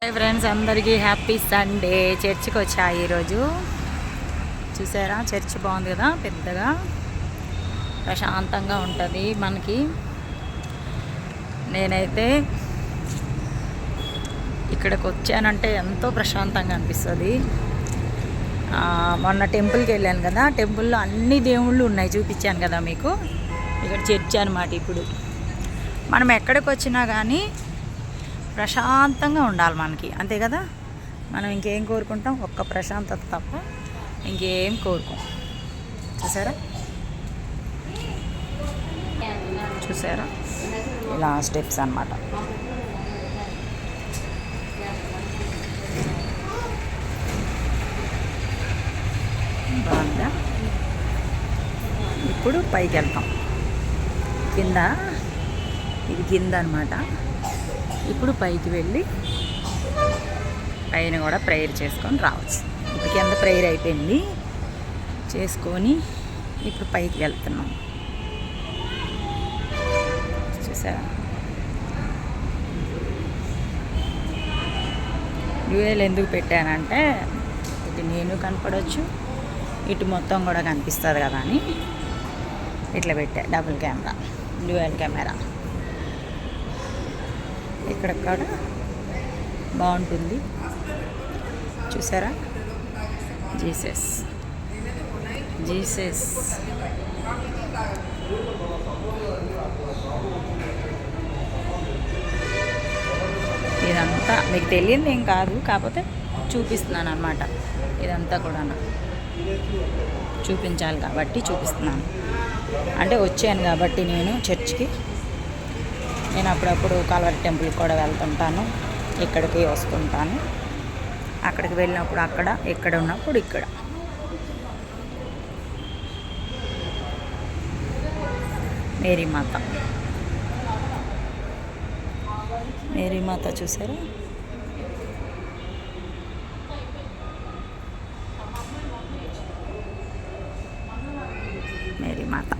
Hi friends, అందరికీ happy Sunday. చర్చికి వచ్చా ఈరోజు. చూసారా, చర్చ్ బాగుంది కదా, పెద్దగా ప్రశాంతంగా ఉంటుంది మనకి. నేనైతే ఇక్కడికి వచ్చానంటే ఎంతో ప్రశాంతంగా అనిపిస్తుంది. మొన్న టెంపుల్కి వెళ్ళాను కదా, టెంపుల్లో అన్ని దేవుళ్ళు ఉన్నాయి, చూపించాను కదా మీకు. ఇక్కడ చర్చ్ అనమాట. ఇప్పుడు మనం ఎక్కడికి వచ్చినా కానీ ప్రశాంతంగా ఉండాలి మనకి, అంతే కదా. మనం ఇంకేం కోరుకుంటాం? ఒక్క ప్రశాంతత తప్ప ఇంకేం కోరుకోం. చూసారా చూసారా ఇలా స్టెప్స్ అన్నమాట. బాగుందా? ఇప్పుడు పైకి వెళ్తాం. కింద, ఇది కింద అనమాట. ఇప్పుడు పైకి వెళ్ళి పైన కూడా ప్రేయర్ చేసుకొని రావచ్చు. ఇప్పుడు కింద ప్రేయర్ అయిపోయింది చేసుకొని ఇప్పుడు పైకి వెళ్తున్నాం. చూసారా, డ్యూయల్ ఎందుకు పెట్టానంటే ఇటు నేను కనపడవచ్చు, ఇటు మొత్తం కూడా కనిపిస్తుంది కదా అని ఇట్లా పెట్టా. Double camera, dual camera. ఇక్కడ బాగుంటుంది. చూసారా, జీసస్ జీసస్ ఇదంతా మీకు తెలియదు ఏం కాదు, కాకపోతే చూపిస్తున్నాను అన్నమాట. ఇదంతా కూడా చూపించాలి కాబట్టి చూపిస్తున్నాను. అంటే వచ్చాను కాబట్టి నేను చర్చ్కి. నేను అప్పుడప్పుడు కల్వరి టెంపుల్కి కూడా వెళ్తుంటాను, ఇక్కడికి వస్తుంటాను. అక్కడికి వెళ్ళినప్పుడు అక్కడ, ఇక్కడ ఉన్నప్పుడు ఇక్కడ. మేరీమాత, మేరీమాత చూసారా? మేరీమాత.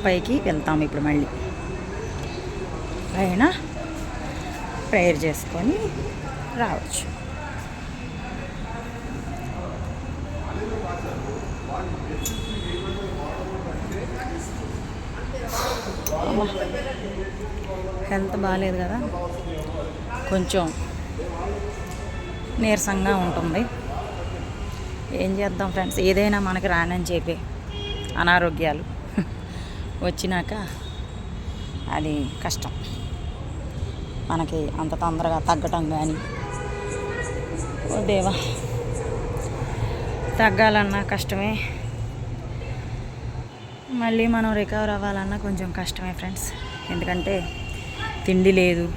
పైకి వెళ్తాం ఇప్పుడు. మళ్ళీ పైన ప్రేయర్ చేసుకొని రావచ్చు. హెల్త్ బాగాలేదు కదా, కొంచెం నీరసంగా ఉంటుంది. ఏం చేద్దాం ఫ్రెండ్స్, ఏదైనా మనకి రానని చెప్పి అనారోగ్యాలు వచ్చినాక అది కష్టం. మనకి అంత తొందరగా తగ్గటం కానీ, ఓ దేవా, తగ్గాలన్నా కష్టమే, మళ్ళీ మనం రికవర్ అవ్వాలన్నా కొంచెం కష్టమే ఫ్రెండ్స్. ఎందుకంటే తిండి లేదు,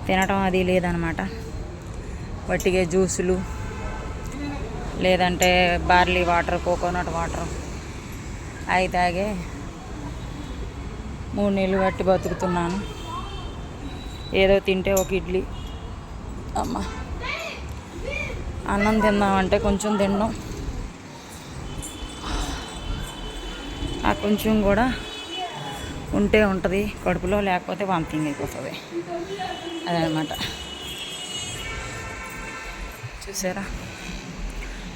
తినటం అది లేదనమాట. వట్టిగా జ్యూసులు, లేదంటే బార్లీ వాటర్, కోకోనట్ వాటర్ అవి తాగే 3 నెలలు బట్టి బతుకుతున్నాను. ఏదో తింటే ఒక ఇడ్లీ, అమ్మ అన్నం తిందామంటే కొంచెం తినడం, ఆ కొంచెం కూడా ఉంటే ఉంటుంది కడుపులో, లేకపోతే వామిటింగ్ అయిపోతుంది. అదనమాట. చూసారా,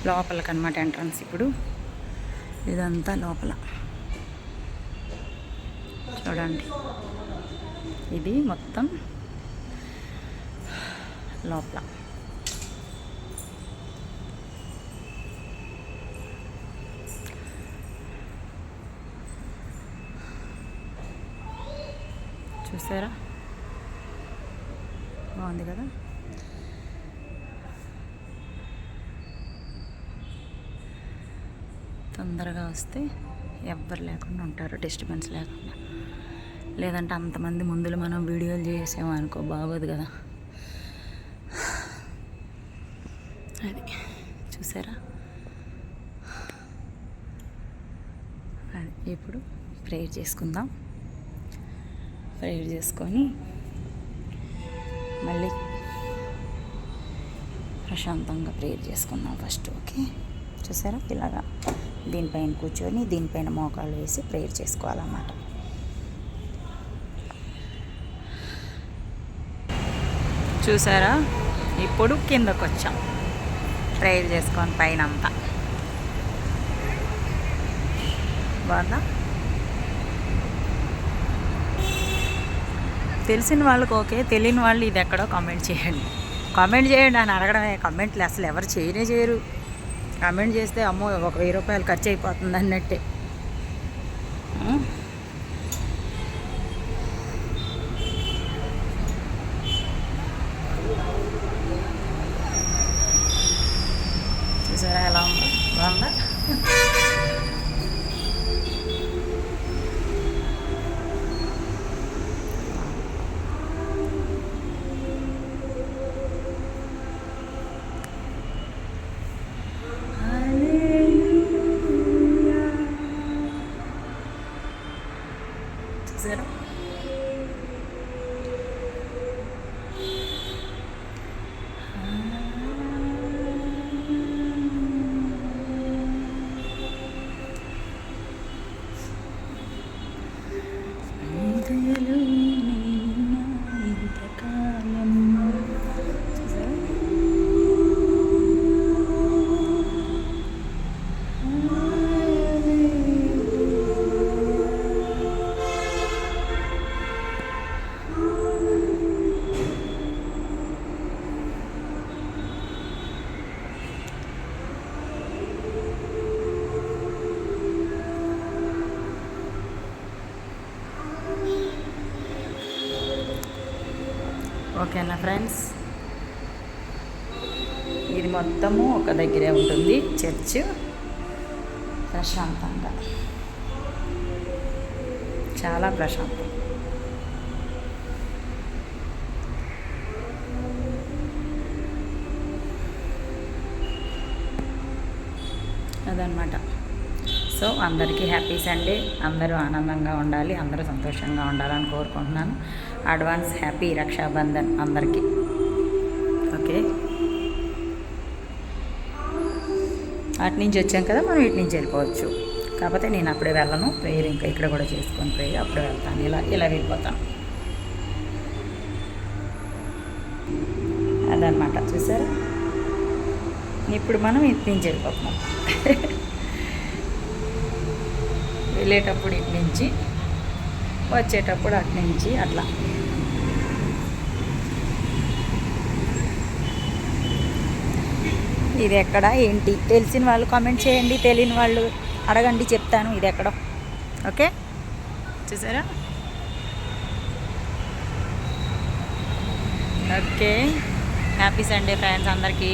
లోపలికి అనమాట ఎంట్రన్స్. ఇప్పుడు ఇదంతా లోపల చూడండి, ఇది మొత్తం లోపల. చూసారా, బాగుంది కదా. తొందరగా వస్తే ఎవ్వరు లేకుండా ఉంటారు, డిస్టర్బెన్స్ లేకుండా. లేదంటే అంతమంది ముందులో మనం వీడియోలు చేసామనుకో బాగోదు కదా. అది చూసారా, అది. ఇప్పుడు ప్రేయర్ చేసుకుందాం. ప్రేయర్ చేసుకొని మళ్ళీ ప్రశాంతంగా ప్రేయర్ చేసుకుందాం ఫస్ట్. ఓకే. చూసారా ఇలాగా దీనిపైన కూర్చొని దీనిపైన మోకాళ్ళు వేసి ప్రేయర్ చేసుకోవాలన్నమాట. చూసారా ఇప్పుడు కిందకు వచ్చాం ప్రేయర్ చేసుకొని పైన అంతా బాగుందా. తెలిసిన వాళ్ళకి ఓకే, తెలియని వాళ్ళు ఇది ఎక్కడో కామెంట్ చేయండి అని అడగడమే. కామెంట్లు అసలు ఎవరు చేయరు. కామెంట్ చేస్తే అమ్మో ఒక 1000 రూపాయలు ఖర్చు అయిపోతుంది అన్నట్టే. చూసారా ఎలా ఉందో, బాగుందా. చూసారా ఓకేనా ఫ్రెండ్స్, ఇది మొత్తము ఒక దగ్గరే ఉంటుంది చర్చ్. ప్రశాంతంగా, చాలా ప్రశాంతం. అదనమాట. సో అందరికీ హ్యాపీ సండే. అందరూ ఆనందంగా ఉండాలి, అందరూ సంతోషంగా ఉండాలని కోరుకుంటున్నాను. అడ్వాన్స్ హ్యాపీ రక్షాబంధన్ అందరికీ. ఓకే, అటు నుంచి వచ్చాం కదా మనం, ఇటు నుంచి వెళ్ళిపోవచ్చు. కాకపోతే నేను అప్పుడే వెళ్ళను, ప్రేయర్ ఇంకా ఇక్కడ కూడా చేసుకొని ప్రేయర్ అప్పుడే వెళ్తాను. ఇలా వెళ్ళిపోతాను. అదనమాట. చూసారా, ఇప్పుడు మనం ఇటు నుంచి వెళ్ళిపోతున్నాం. వెళ్ళేటప్పుడు ఇటు నుంచి, వచ్చేటప్పుడు అటు నుంచి, అట్లా. ఇది ఎక్కడ ఏంటి తెలిసిన వాళ్ళు కామెంట్ చేయండి, తెలియని వాళ్ళు అడగండి, చెప్తాను ఇది ఎక్కడో. ఓకే, చూసారా. ఓకే, హ్యాపీ సండే ఫ్రెండ్స్ అందరికీ.